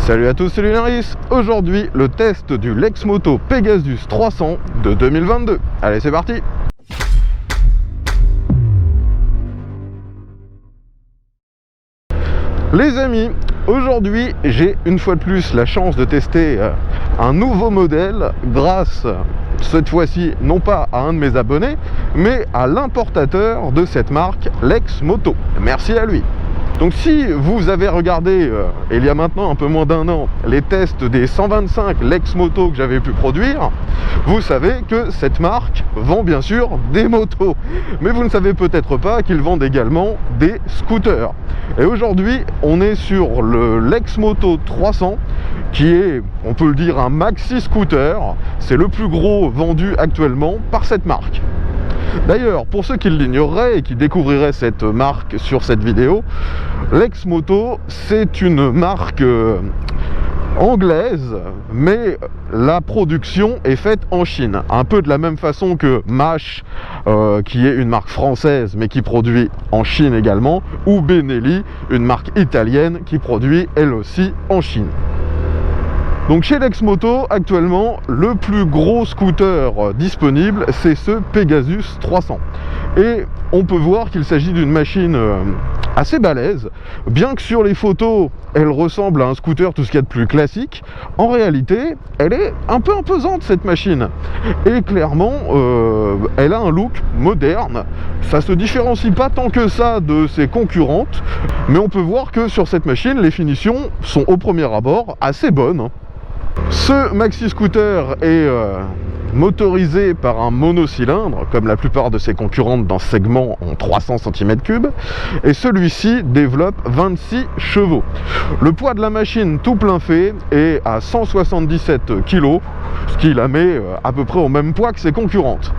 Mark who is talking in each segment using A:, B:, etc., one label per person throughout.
A: Salut à tous, c'est Lunaris. Aujourd'hui, le test du Lexmoto Pegasus 300 de 2022. Allez, c'est parti. Les amis, aujourd'hui, j'ai une fois de plus la chance de tester un nouveau modèle grâce, cette fois-ci, non pas à un de mes abonnés, mais à l'importateur de cette marque, Lexmoto. Merci à lui. Donc si vous avez regardé, il y a maintenant un peu moins d'un an, les tests des 125 Lexmoto que j'avais pu produire, vous savez que cette marque vend bien sûr des motos. Mais vous ne savez peut-être pas qu'ils vendent également des scooters. Et aujourd'hui, on est sur le Lexmoto 300, qui est, on peut le dire, un maxi scooter. C'est le plus gros vendu actuellement par cette marque. D'ailleurs, pour ceux qui l'ignoreraient et qui découvriraient cette marque sur cette vidéo, Lexmoto, c'est une marque anglaise, mais la production est faite en Chine. Un peu de la même façon que Mash, qui est une marque française, mais qui produit en Chine également, ou Benelli, une marque italienne qui produit elle aussi en Chine. Donc chez Lexmoto, actuellement, le plus gros scooter disponible, c'est ce Pegasus 300. Et on peut voir qu'il s'agit d'une machine assez balèze. Bien que sur les photos, elle ressemble à un scooter tout ce qu'il y a de plus classique, en réalité, elle est un peu imposante cette machine. Et clairement, elle a un look moderne. Ça se différencie pas tant que ça de ses concurrentes, mais on peut voir que sur cette machine, les finitions sont au premier abord assez bonnes. Ce maxi scooter est motorisé par un monocylindre, comme la plupart de ses concurrentes dans ce segment en 300 cm3, et celui-ci développe 26 chevaux. Le poids de la machine tout plein fait est à 177 kg, ce qui la met à peu près au même poids que ses concurrentes.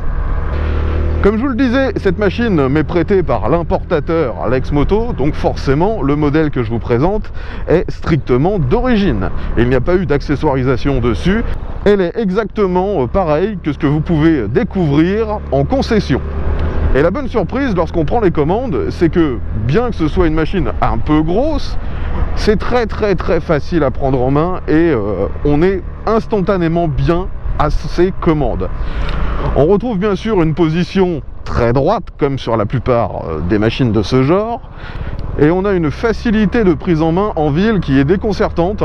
A: Comme je vous le disais, cette machine m'est prêtée par l'importateur Lexmoto, donc forcément le modèle que je vous présente est strictement d'origine. Il n'y a pas eu d'accessoirisation dessus, elle est exactement pareille que ce que vous pouvez découvrir en concession. Et la bonne surprise lorsqu'on prend les commandes, c'est que bien que ce soit une machine un peu grosse, c'est très facile à prendre en main et on est instantanément bien à ses commandes. On retrouve bien sûr une position très droite comme sur la plupart des machines de ce genre, et on a une facilité de prise en main en ville qui est déconcertante.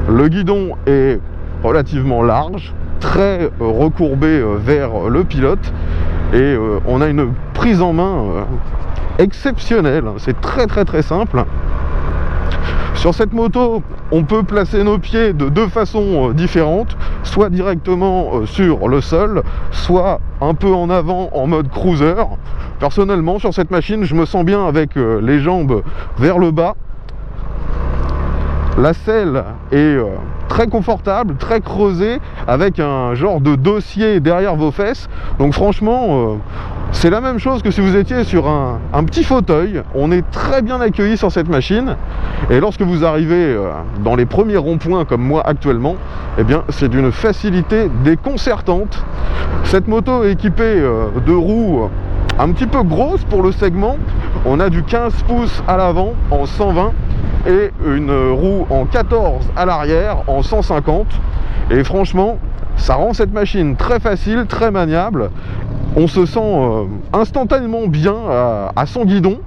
A: Le guidon est relativement large, très recourbé vers le pilote, et on a une prise en main exceptionnelle. C'est très simple. Sur cette moto, on peut placer nos pieds de deux façons différentes, soit directement sur le sol, soit un peu en avant en mode cruiser. Personnellement, sur cette machine, je me sens bien avec les jambes vers le bas. La selle est très confortable, très creusée, avec un genre de dossier derrière vos fesses. Donc franchement, c'est la même chose que si vous étiez sur un petit fauteuil. On est très bien accueilli sur cette machine. Et lorsque vous arrivez dans les premiers ronds-points comme moi actuellement, eh bien c'est d'une facilité déconcertante. Cette moto est équipée de roues un petit peu grosses pour le segment. On a du 15 pouces à l'avant en 120 et une roue en 14 à l'arrière en 150. Et franchement, ça rend cette machine très facile, très maniable. On se sent instantanément bien à son guidon.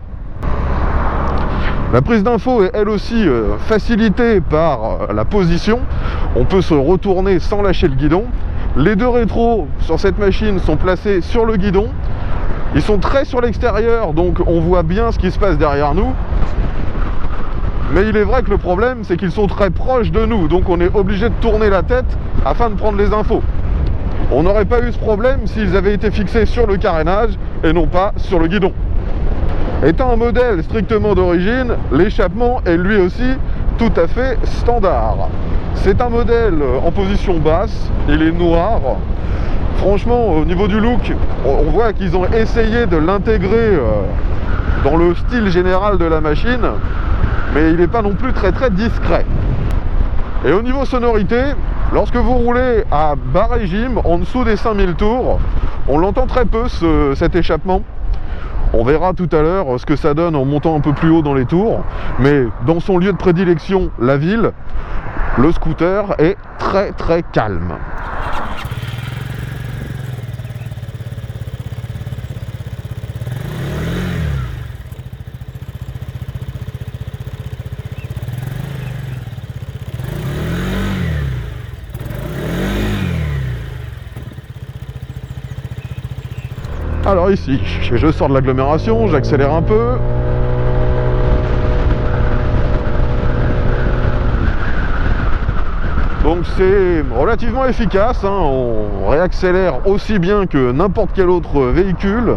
A: La prise d'info est elle aussi facilitée par la position. On peut se retourner sans lâcher le guidon. Les deux rétros sur cette machine sont placés sur le guidon. Ils sont très sur l'extérieur, donc on voit bien ce qui se passe derrière nous. Mais il est vrai que le problème, c'est qu'ils sont très proches de nous, donc on est obligé de tourner la tête afin de prendre les infos. On n'aurait pas eu ce problème s'ils avaient été fixés sur le carénage et non pas sur le guidon. Étant un modèle strictement d'origine, l'échappement est lui aussi tout à fait standard. C'est un modèle en position basse, il est noir. Franchement, au niveau du look, on voit qu'ils ont essayé de l'intégrer dans le style général de la machine, mais il n'est pas non plus très discret. Et au niveau sonorité, lorsque vous roulez à bas régime, en dessous des 5000 tours, on l'entend très peu cet échappement. On verra tout à l'heure ce que ça donne en montant un peu plus haut dans les tours, mais dans son lieu de prédilection, la ville, le scooter est très très calme. Alors ici, je sors de l'agglomération, j'accélère un peu. Donc c'est relativement efficace, hein. On réaccélère aussi bien que n'importe quel autre véhicule.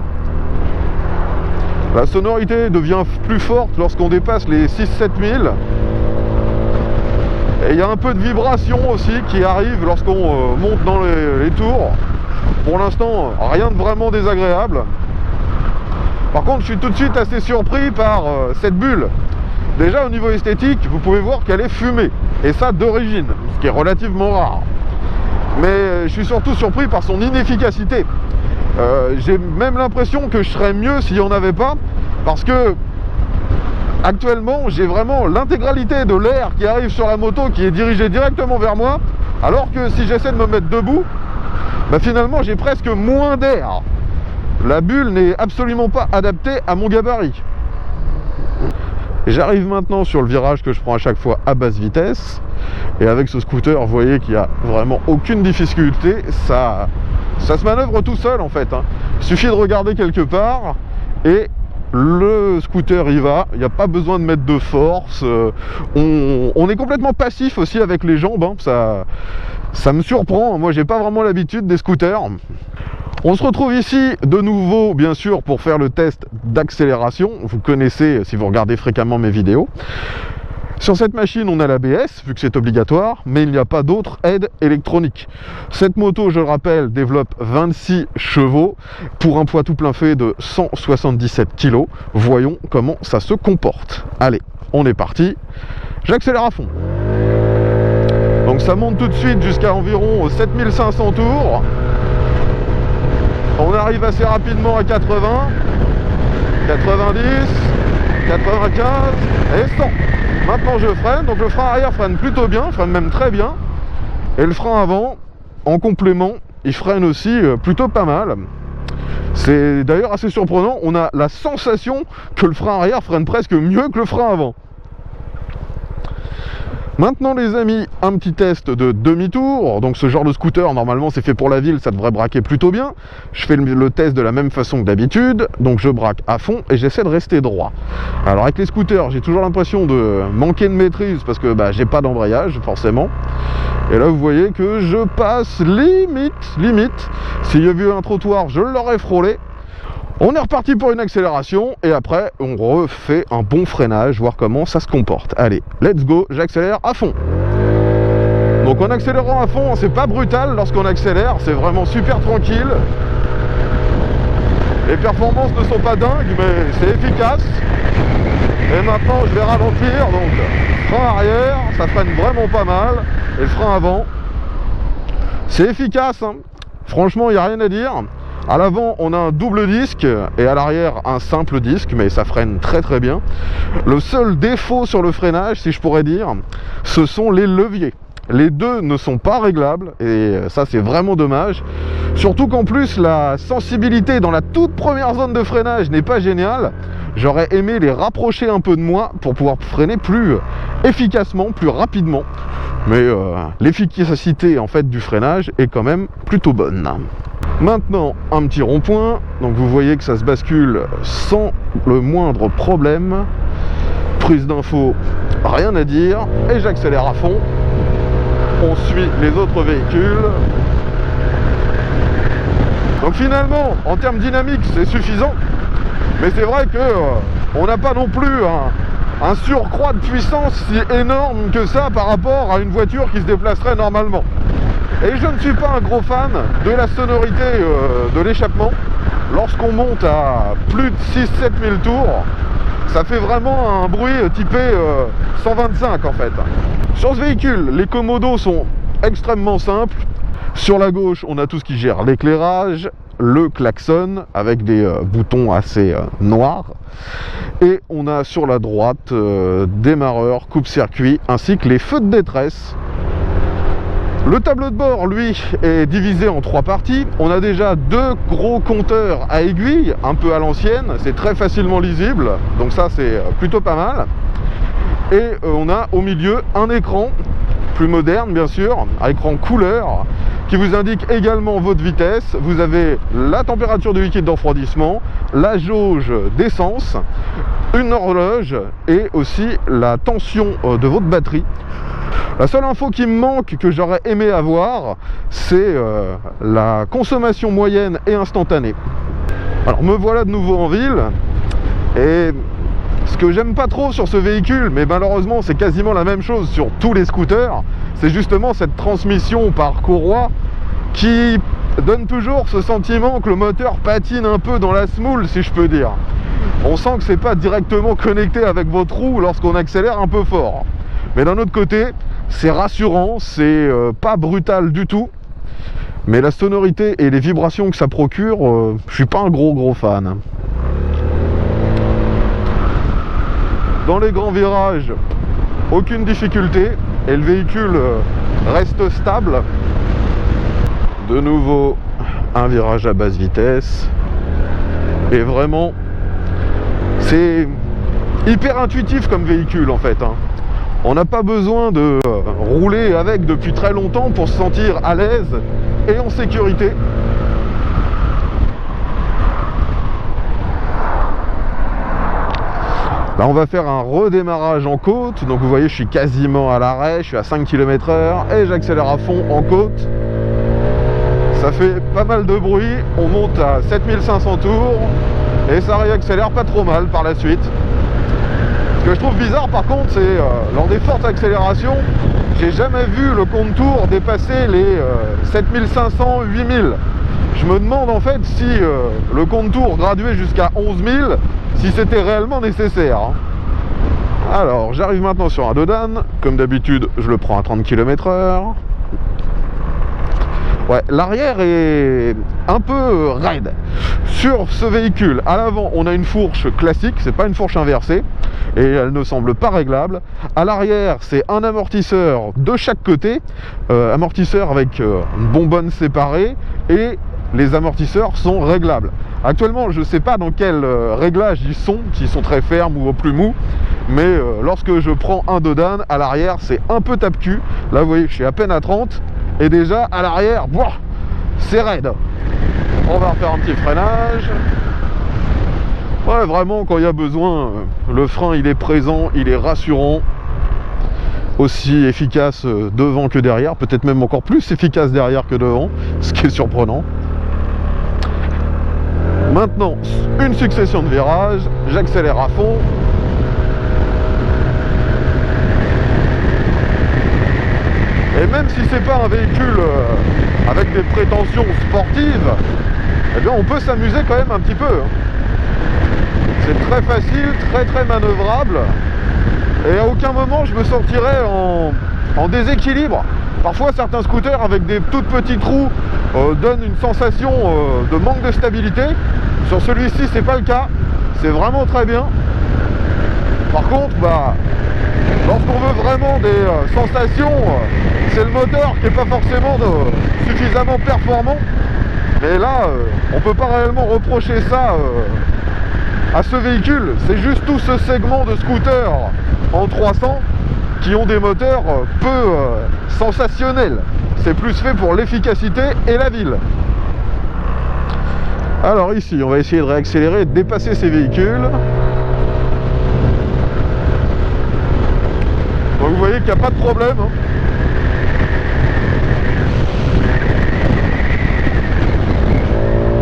A: La sonorité devient plus forte lorsqu'on dépasse les 6-7 000. Et il y a un peu de vibration aussi qui arrive lorsqu'on monte dans les tours. Pour l'instant, rien de vraiment désagréable. Par contre, je suis tout de suite assez surpris par cette bulle. Déjà, au niveau esthétique, vous pouvez voir qu'elle est fumée. Et ça, d'origine, ce qui est relativement rare. Mais je suis surtout surpris par son inefficacité. J'ai même l'impression que je serais mieux s'il n'y en avait pas. Parce que, actuellement, j'ai vraiment l'intégralité de l'air qui arrive sur la moto qui est dirigé directement vers moi. Alors que si j'essaie de me mettre debout, bah finalement j'ai presque moins d'air. La bulle n'est absolument pas adaptée à mon gabarit. J'arrive maintenant sur le virage que je prends à chaque fois à basse vitesse. Et avec ce scooter, vous voyez qu'il n'y a vraiment aucune difficulté. Ça se manœuvre tout seul en fait, hein. Il suffit de regarder quelque part et le scooter y va. Il n'y a pas besoin de mettre de force. On est complètement passif aussi avec les jambes, hein. Ça me surprend. Moi, j'ai pas vraiment l'habitude des scooters. On se retrouve ici de nouveau, bien sûr, pour faire le test d'accélération. Vous connaissez si vous regardez fréquemment mes vidéos. Sur cette machine, on a l'ABS, vu que c'est obligatoire, mais il n'y a pas d'autre aide électronique. Cette moto, je le rappelle, développe 26 chevaux pour un poids tout plein fait de 177 kg. Voyons comment ça se comporte. Allez, on est parti. J'accélère à fond. Donc ça monte tout de suite jusqu'à environ 7500 tours. On arrive assez rapidement à 80, 90, 95 et 100. Maintenant je freine, donc le frein arrière freine plutôt bien, freine même très bien. Et le frein avant, en complément, il freine aussi plutôt pas mal. C'est d'ailleurs assez surprenant, on a la sensation que le frein arrière freine presque mieux que le frein avant. Maintenant les amis, un petit test de demi-tour. Donc ce genre de scooter, normalement c'est fait pour la ville, ça devrait braquer plutôt bien. Je fais le test de la même façon que d'habitude. Donc je braque à fond et j'essaie de rester droit. Alors avec les scooters, j'ai toujours l'impression de manquer de maîtrise parce que j'ai pas d'embrayage forcément. Et là vous voyez que je passe limite. S'il y avait eu un trottoir, je l'aurais frôlé. On est reparti pour une accélération et après on refait un bon freinage, voir comment ça se comporte. Allez, let's go, j'accélère à fond. Donc en accélérant à fond, c'est pas brutal lorsqu'on accélère, c'est vraiment super tranquille. Les performances ne sont pas dingues, mais c'est efficace. Et maintenant je vais ralentir, donc frein arrière, ça freine vraiment pas mal. Et le frein avant, c'est efficace, hein. Franchement il n'y a rien à dire. À l'avant, on a un double disque et à l'arrière, un simple disque, mais ça freine très très bien. Le seul défaut sur le freinage, si je pourrais dire, ce sont les leviers. Les deux ne sont pas réglables et ça c'est vraiment dommage. Surtout qu'en plus la sensibilité dans la toute première zone de freinage n'est pas géniale. J'aurais aimé les rapprocher un peu de moi pour pouvoir freiner plus efficacement, plus rapidement. Mais l'efficacité en fait du freinage est quand même plutôt bonne. Maintenant un petit rond-point, donc vous voyez que ça se bascule sans le moindre problème. Prise d'info, rien à dire, et j'accélère à fond. On suit les autres véhicules. Donc finalement, en termes dynamiques, c'est suffisant. Mais c'est vrai que on n'a pas non plus un surcroît de puissance si énorme que ça par rapport à une voiture qui se déplacerait normalement. Et je ne suis pas un gros fan de la sonorité de l'échappement. Lorsqu'on monte à plus de 6-7 000 tours, ça fait vraiment un bruit typé 125 en fait. Sur ce véhicule, les commodos sont extrêmement simples. Sur la gauche, on a tout ce qui gère l'éclairage, le klaxon avec des boutons assez noirs. Et on a sur la droite démarreur, coupe-circuit ainsi que les feux de détresse Le tableau de bord, lui, est divisé en 3 parties. On a déjà 2 gros compteurs à aiguille, un peu à l'ancienne, c'est très facilement lisible, donc ça c'est plutôt pas mal. Et on a au milieu un écran, plus moderne bien sûr, un écran couleur, qui vous indique également votre vitesse. Vous avez la température du liquide d'enfroidissement, la jauge d'essence, une horloge et aussi la tension de votre batterie. La seule info qui me manque, que j'aurais aimé avoir, c'est la consommation moyenne et instantanée. Alors me voilà de nouveau en ville, et ce que j'aime pas trop sur ce véhicule, mais malheureusement c'est quasiment la même chose sur tous les scooters, c'est justement cette transmission par courroie qui donne toujours ce sentiment que le moteur patine un peu dans la semoule, si je peux dire. On sent que c'est pas directement connecté avec votre roue lorsqu'on accélère un peu fort. Mais d'un autre côté, c'est rassurant, c'est pas brutal du tout. Mais la sonorité et les vibrations que ça procure, je suis pas un gros fan. Dans les grands virages, aucune difficulté et le véhicule reste stable. De nouveau, un virage à basse vitesse. Et vraiment, c'est hyper intuitif comme véhicule en fait. On n'a pas besoin de rouler avec depuis très longtemps pour se sentir à l'aise et en sécurité. Là on va faire un redémarrage en côte, donc vous voyez je suis quasiment à l'arrêt, je suis à 5 km/h et j'accélère à fond en côte. Ça fait pas mal de bruit, on monte à 7500 tours et ça réaccélère pas trop mal par la suite. Ce que je trouve bizarre par contre, c'est lors des fortes accélérations, j'ai jamais vu le compte tour dépasser les 7500, 8000. Je me demande en fait si le compte tour graduait jusqu'à 11 000, si c'était réellement nécessaire. Alors j'arrive maintenant sur un Dodane, comme d'habitude je le prends à 30 km/h. Ouais, l'arrière est un peu raide. Sur ce véhicule, à l'avant, on a une fourche classique, c'est pas une fourche inversée, et elle ne semble pas réglable. À l'arrière, c'est un amortisseur de chaque côté, amortisseur avec une bonbonne séparée, et les amortisseurs sont réglables. Actuellement, je ne sais pas dans quel réglage ils sont, s'ils sont très fermes ou au plus mou, mais lorsque je prends un Dodane, à l'arrière, c'est un peu tape-cul. Là, vous voyez, je suis à peine à 30, et déjà, à l'arrière, c'est raide. On va refaire un petit freinage. Ouais, vraiment, quand il y a besoin, le frein, il est présent, il est rassurant. Aussi efficace devant que derrière, peut-être même encore plus efficace derrière que devant, ce qui est surprenant. Maintenant, une succession de virages, j'accélère à fond. Et même si c'est pas un véhicule avec des prétentions sportives, eh bien on peut s'amuser quand même un petit peu. C'est très facile, très manœuvrable. Et à aucun moment je me sentirais en déséquilibre. Parfois certains scooters avec des toutes petites roues donnent une sensation de manque de stabilité. Sur celui-ci c'est pas le cas, c'est vraiment très bien. Par contre, lorsqu'on veut vraiment des sensations, c'est le moteur qui n'est pas forcément suffisamment performant. Mais là, on ne peut pas réellement reprocher ça à ce véhicule. C'est juste tout ce segment de scooters en 300 qui ont des moteurs peu sensationnels. C'est plus fait pour l'efficacité et la ville. Alors ici, on va essayer de réaccélérer et de dépasser ces véhicules. Donc vous voyez qu'il n'y a pas de problème.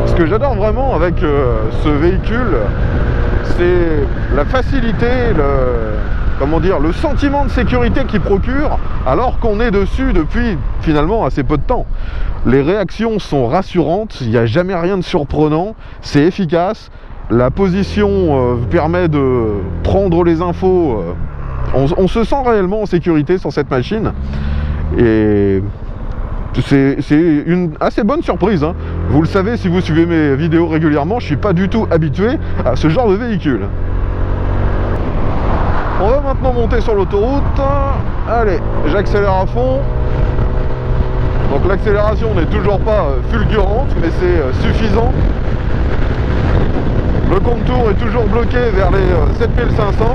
A: Ce que j'adore vraiment avec ce véhicule, c'est la facilité, le sentiment de sécurité qu'il procure alors qu'on est dessus depuis finalement assez peu de temps. Les réactions sont rassurantes, il n'y a jamais rien de surprenant, c'est efficace. La position vous permet de prendre les infos. On se sent réellement en sécurité sur cette machine et c'est une assez bonne surprise. Vous le savez si vous suivez mes vidéos régulièrement, je ne suis pas du tout habitué à ce genre de véhicule. On va maintenant monter sur l'autoroute. Allez, j'accélère à fond. Donc l'accélération n'est toujours pas fulgurante, mais c'est suffisant. Le compte-tour est toujours bloqué vers les 7500.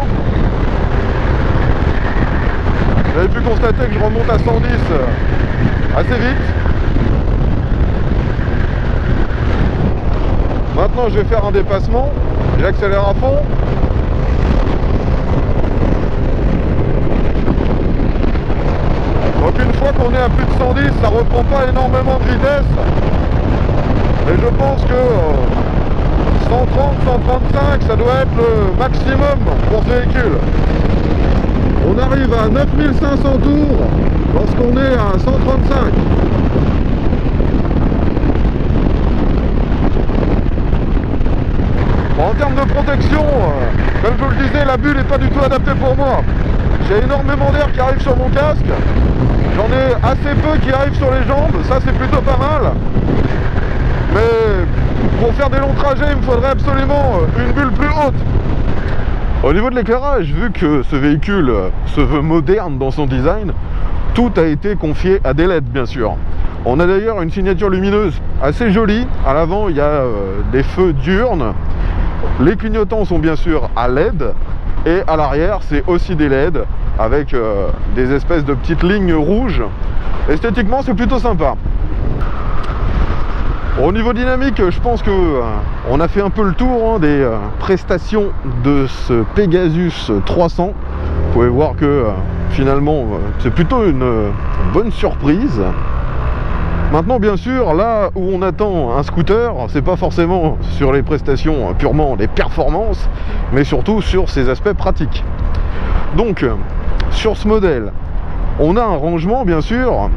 A: Vous avez pu constater que je remonte à 110 assez vite. Maintenant je vais faire un dépassement, j'accélère à fond. Donc une fois qu'on est à plus de 110, ça reprend pas énormément de vitesse. Et je pense que 130, 135, ça doit être le maximum pour ce véhicule. On arrive à 9500 tours lorsqu'on est à 135. Bon, en termes de protection, comme je vous le disais, la bulle n'est pas du tout adaptée pour moi. J'ai énormément d'air qui arrive sur mon casque. J'en ai assez peu qui arrivent sur les jambes, ça c'est plutôt pas mal. Mais pour faire des longs trajets, il me faudrait absolument une bulle plus haute. Au niveau de l'éclairage, vu que ce véhicule se veut moderne dans son design, tout a été confié à des LED bien sûr. On a d'ailleurs une signature lumineuse assez jolie. À l'avant, il y a des feux diurnes. Les clignotants sont bien sûr à LED. Et à l'arrière, c'est aussi des LED avec des espèces de petites lignes rouges. Esthétiquement, c'est plutôt sympa. Au niveau dynamique, je pense que on a fait un peu le tour des prestations de ce Pegasus 300. Vous pouvez voir que finalement, c'est plutôt une bonne surprise. Maintenant, bien sûr, là où on attend un scooter, c'est pas forcément sur les prestations purement des performances, mais surtout sur ses aspects pratiques. Donc, sur ce modèle, on a un rangement, bien sûr.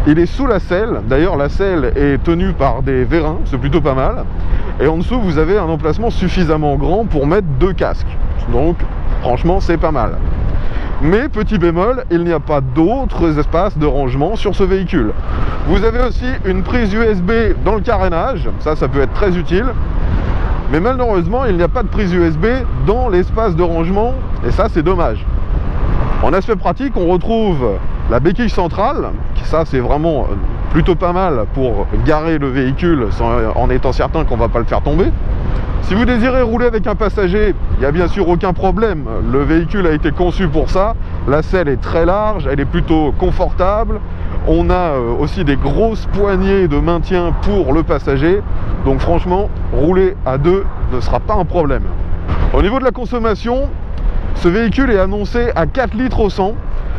A: Il est sous la selle, d'ailleurs la selle est tenue par des vérins, c'est plutôt pas mal. Et en dessous, vous avez un emplacement suffisamment grand pour mettre 2 casques. Donc, franchement, c'est pas mal. Mais, petit bémol, il n'y a pas d'autres espaces de rangement sur ce véhicule. Vous avez aussi une prise USB dans le carénage, ça peut être très utile. Mais malheureusement, il n'y a pas de prise USB dans l'espace de rangement, et ça, c'est dommage. En aspect pratique, on retrouve la béquille centrale, ça c'est vraiment plutôt pas mal pour garer le véhicule en étant certain qu'on ne va pas le faire tomber. Si vous désirez rouler avec un passager, il n'y a bien sûr aucun problème, le véhicule a été conçu pour ça, la selle est très large, elle est plutôt confortable, on a aussi des grosses poignées de maintien pour le passager, donc franchement, rouler à 2 ne sera pas un problème. Au niveau de la consommation, ce véhicule est annoncé à 4 litres au 100,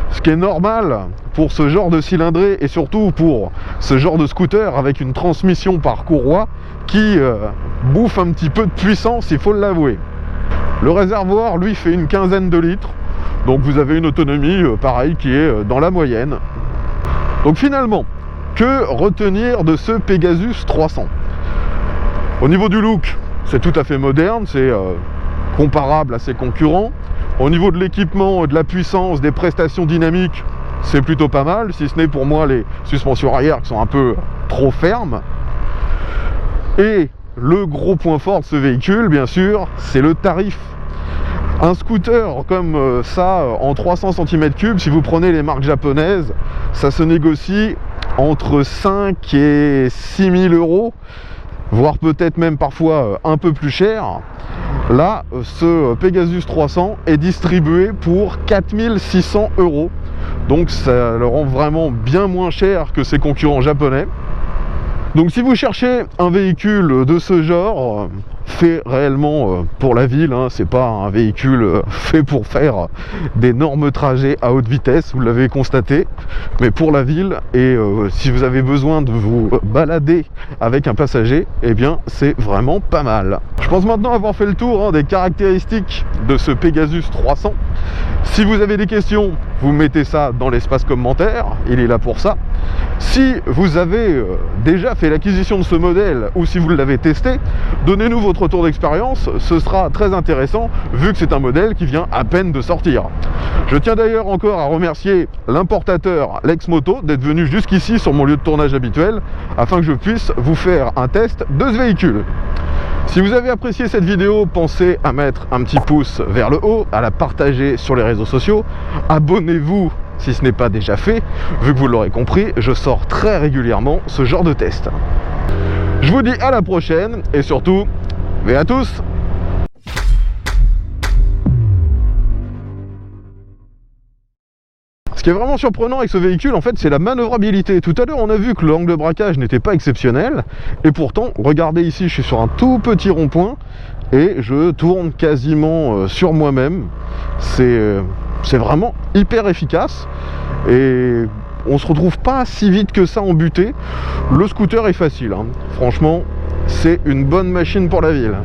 A: ce qui est normal pour ce genre de cylindrée et surtout pour ce genre de scooter avec une transmission par courroie qui bouffe un petit peu de puissance, il faut l'avouer. Le réservoir, lui, fait une quinzaine de litres, donc vous avez une autonomie pareil qui est dans la moyenne. Donc finalement, que retenir de ce Pegasus 300? Au niveau du look, c'est tout à fait moderne, c'est comparable à ses concurrents. Au niveau de l'équipement, de la puissance, des prestations dynamiques, c'est plutôt pas mal, si ce n'est pour moi les suspensions arrière qui sont un peu trop fermes. Et le gros point fort de ce véhicule, bien sûr, c'est le tarif. Un scooter comme ça, en 300 cm3, si vous prenez les marques japonaises, ça se négocie entre 5 et 6 000 euros, voire peut-être même parfois un peu plus cher. Là, ce Pegasus 300 est distribué pour 4 600 euros. Donc ça le rend vraiment bien moins cher que ses concurrents japonais. Donc si vous cherchez un véhicule de ce genre, fait réellement pour la ville, hein, c'est pas un véhicule fait pour faire d'énormes trajets à haute vitesse, vous l'avez constaté, mais pour la ville, et si vous avez besoin de vous balader avec un passager, eh bien c'est vraiment pas mal. Je pense maintenant avoir fait le tour des caractéristiques de ce Pegasus 300. Si vous avez des questions, vous mettez ça dans l'espace commentaire, il est là pour ça. Si vous avez déjà fait l'acquisition de ce modèle ou si vous l'avez testé, donnez-nous votre retour d'expérience, ce sera très intéressant vu que c'est un modèle qui vient à peine de sortir. Je tiens d'ailleurs encore à remercier l'importateur Lexmoto d'être venu jusqu'ici sur mon lieu de tournage habituel afin que je puisse vous faire un test de ce véhicule. Si vous avez apprécié cette vidéo, pensez à mettre un petit pouce vers le haut, à la partager sur les réseaux sociaux, abonnez-vous si ce n'est pas déjà fait, vu que vous l'aurez compris, je sors très régulièrement ce genre de test. Je vous dis à la prochaine, et surtout, à tous. Ce qui est vraiment surprenant avec ce véhicule, en fait, c'est la manœuvrabilité. Tout à l'heure, on a vu que le angle de braquage n'était pas exceptionnel, et pourtant, regardez ici, je suis sur un tout petit rond-point, et je tourne quasiment sur moi-même. C'est vraiment hyper efficace, et on se retrouve pas si vite que ça en butée. Le scooter est facile, hein. Franchement, c'est une bonne machine pour la ville.